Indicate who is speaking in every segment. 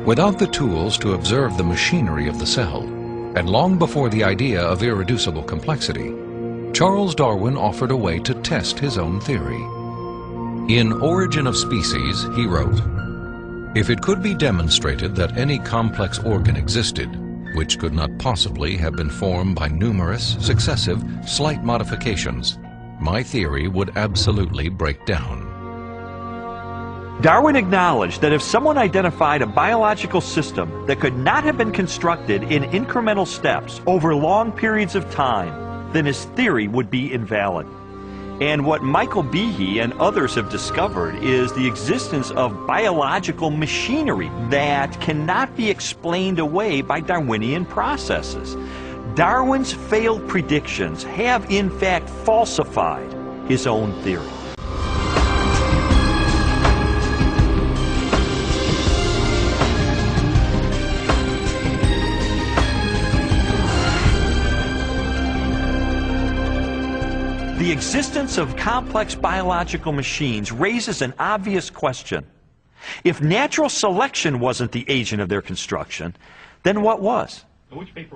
Speaker 1: Without the tools to observe the machinery of the cell, and long before the idea of irreducible complexity, Charles Darwin offered a way to test his own theory. In Origin of Species, he wrote, "If it could be demonstrated that any complex organ existed, which could not possibly have been formed by numerous, successive, slight modifications, my theory would absolutely break down."
Speaker 2: Darwin acknowledged that if someone identified a biological system that could not have been constructed in incremental steps over long periods of time, then his theory would be invalid. And what Michael Behe and others have discovered is the existence of biological machinery that cannot be explained away by Darwinian processes. Darwin's failed predictions have in fact falsified his own theory. The existence of complex biological machines raises an obvious question. If natural selection wasn't the agent of their construction, then what was?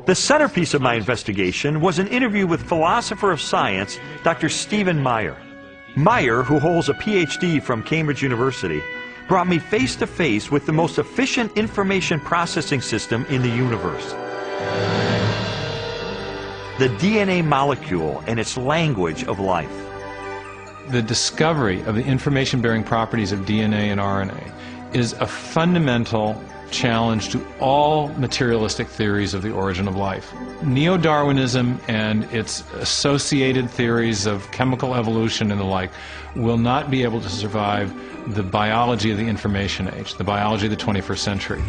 Speaker 2: The centerpiece of my investigation was an interview with philosopher of science, Dr. Stephen Meyer. Meyer, who holds a PhD from Cambridge University, brought me face to face with the most efficient information processing system in the universe. The DNA molecule and its language of life.
Speaker 3: The discovery of the information-bearing properties of DNA and RNA is a fundamental challenge to all materialistic theories of the origin of life. Neo-Darwinism and its associated theories of chemical evolution and the like will not be able to survive the biology of the information age, the biology of the 21st century.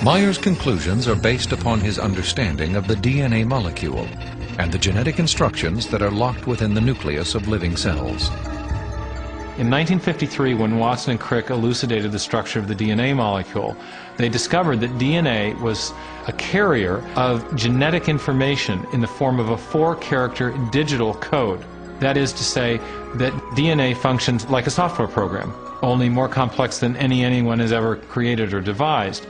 Speaker 1: Meyer's conclusions are based upon his understanding of the DNA molecule and the genetic instructions that are locked within the nucleus of living cells.
Speaker 3: In 1953, when Watson and Crick elucidated the structure of the DNA molecule, they discovered that DNA was a carrier of genetic information in the form of a 4-character digital code. That is to say that DNA functions like a software program, only more complex than anyone has ever created or devised.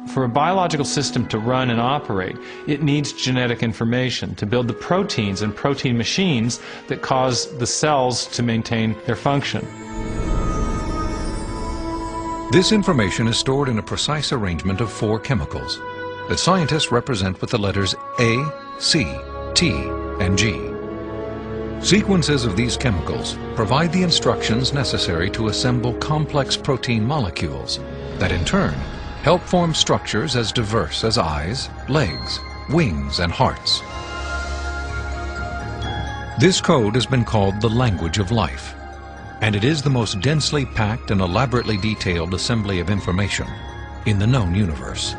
Speaker 3: For a biological system to run and operate, it needs genetic information to build the proteins and protein machines that cause the cells to maintain their function.
Speaker 1: This information is stored in a precise arrangement of 4 chemicals that scientists represent with the letters A, C, T, and G. Sequences of these chemicals provide the instructions necessary to assemble complex protein molecules that in turn help form structures as diverse as eyes, legs, wings, and hearts. This code has been called the language of life, and it is the most densely packed and elaborately detailed assembly of information in the known universe.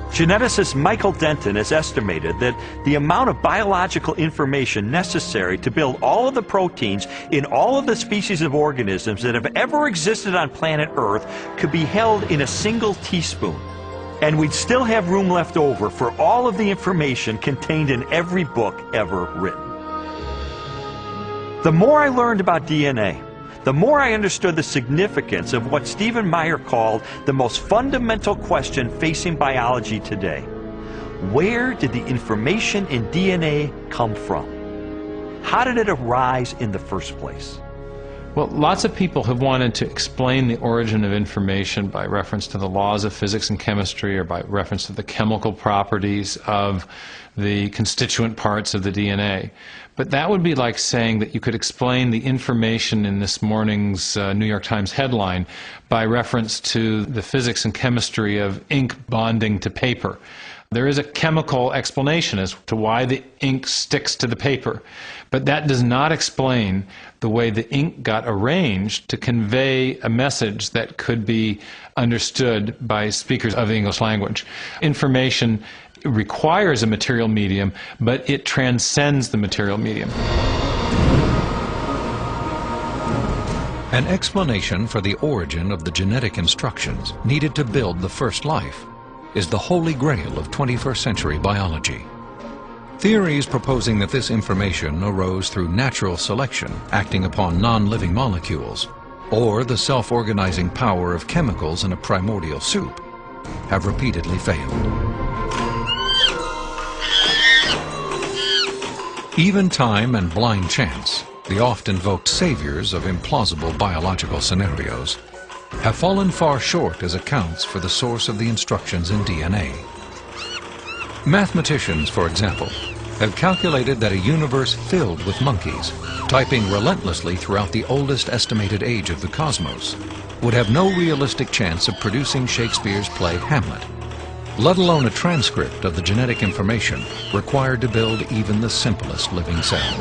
Speaker 2: Geneticist Michael Denton has estimated that the amount of biological information necessary to build all of the proteins in all of the species of organisms that have ever existed on planet Earth could be held in a single teaspoon. And we'd still have room left over for all of the information contained in every book ever written. The more I learned about DNA, the more I understood the significance of what Stephen Meyer called the most fundamental question facing biology today. Where did the information in DNA come from? How did it arise in the first place?
Speaker 3: Well, lots of people have wanted to explain the origin of information by reference to the laws of physics and chemistry or by reference to the chemical properties of the constituent parts of the DNA. But that would be like saying that you could explain the information in this morning's New York Times headline by reference to the physics and chemistry of ink bonding to paper. There is a chemical explanation as to why the ink sticks to the paper, but that does not explain the way the ink got arranged to convey a message that could be understood by speakers of the English language. Information requires a material medium, but it transcends the material medium.
Speaker 1: An explanation for the origin of the genetic instructions needed to build the first life is the holy grail of 21st century biology. Theories proposing that this information arose through natural selection acting upon non-living molecules, or the self-organizing power of chemicals in a primordial soup, have repeatedly failed. Even time and blind chance, the oft-invoked saviors of implausible biological scenarios, have fallen far short as accounts for the source of the instructions in DNA. Mathematicians, for example, have calculated that a universe filled with monkeys, typing relentlessly throughout the oldest estimated age of the cosmos, would have no realistic chance of producing Shakespeare's play Hamlet, let alone a transcript of the genetic information required to build even the simplest living cell.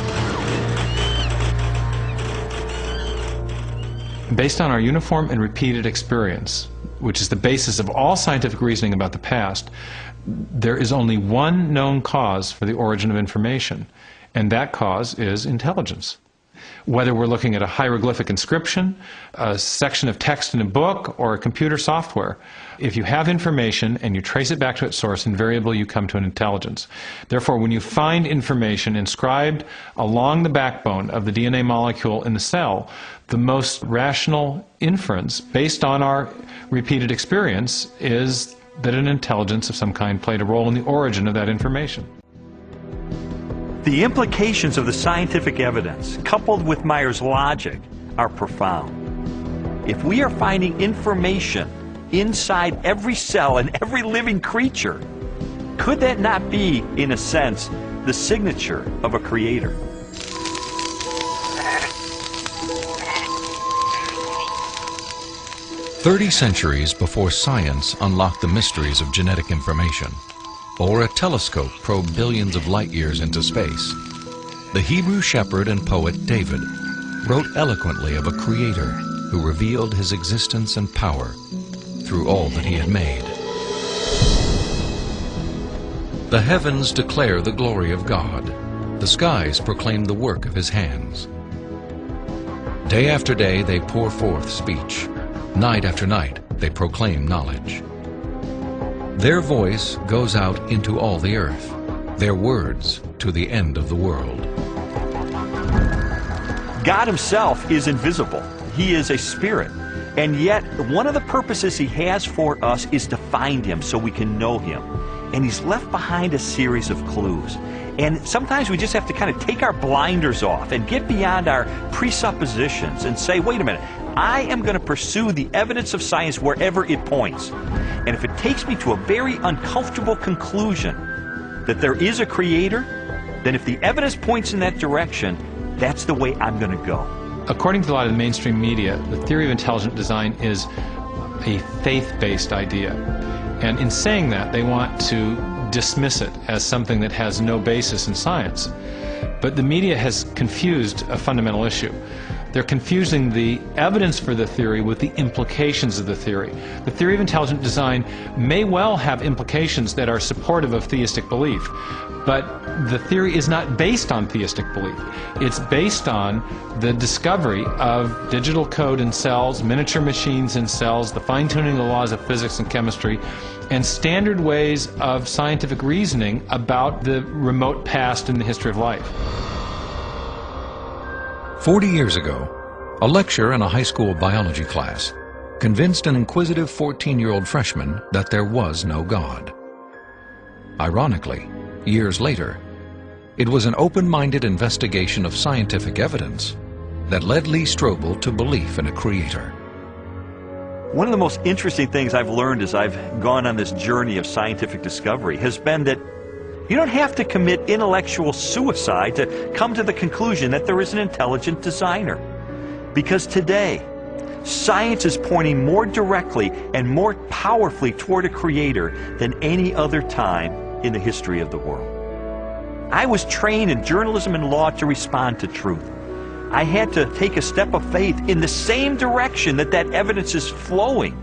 Speaker 3: Based on our uniform and repeated experience, which is the basis of all scientific reasoning about the past, there is only one known cause for the origin of information, and that cause is intelligence. Whether we're looking at a hieroglyphic inscription, a section of text in a book, or a computer software, if you have information and you trace it back to its source, invariably you come to an intelligence. Therefore, when you find information inscribed along the backbone of the DNA molecule in the cell, the most rational inference, based on our repeated experience, is that an intelligence of some kind played a role in the origin of that information.
Speaker 2: The implications of the scientific evidence, coupled with Meyer's logic, are profound. If we are finding information inside every cell and every living creature, could that not be, in a sense, the signature of a creator?
Speaker 1: "30 centuries before science unlocked the mysteries of genetic information, or a telescope probed billions of light years into space, the Hebrew shepherd and poet David wrote eloquently of a creator who revealed his existence and power through all that he had made. The heavens declare the glory of God. The skies proclaim the work of his hands. Day after day they pour forth speech. Night after night they proclaim knowledge. Their voice goes out into all the earth, their words to the end of the world."
Speaker 2: God himself is invisible. He is a spirit. And yet, one of the purposes he has for us is to find him so we can know him. And he's left behind a series of clues. And sometimes we just have to kind of take our blinders off and get beyond our presuppositions and say, wait a minute, I am going to pursue the evidence of science wherever it points. And if it takes me to a very uncomfortable conclusion that there is a creator, then if the evidence points in that direction, that's the way I'm going to go.
Speaker 3: According to a lot of the mainstream media, the theory of intelligent design is a faith-based idea. And in saying that, they want to dismiss it as something that has no basis in science. But the media has confused a fundamental issue. They're confusing the evidence for the theory with the implications of the theory. The theory of intelligent design may well have implications that are supportive of theistic belief, but the theory is not based on theistic belief. It's based on the discovery of digital code in cells, miniature machines in cells, the fine-tuning of the laws of physics and chemistry, and standard ways of scientific reasoning about the remote past in the history of life.
Speaker 1: 40 years ago, a lecturer in a high school biology class convinced an inquisitive 14-year-old freshman that there was no God. Ironically, years later, it was an open-minded investigation of scientific evidence that led Lee Strobel to belief in a creator.
Speaker 2: One of the most interesting things I've learned as I've gone on this journey of scientific discovery has been that you don't have to commit intellectual suicide to come to the conclusion that there is an intelligent designer. Because today, science is pointing more directly and more powerfully toward a creator than any other time in the history of the world. I was trained in journalism and law to respond to truth. I had to take a step of faith in the same direction that evidence is flowing,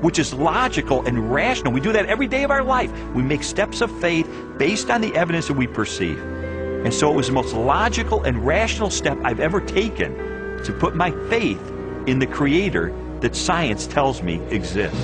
Speaker 2: which is logical and rational. We do that every day of our life. We make steps of faith based on the evidence that we perceive. And so it was the most logical and rational step I've ever taken to put my faith in the creator that science tells me exists.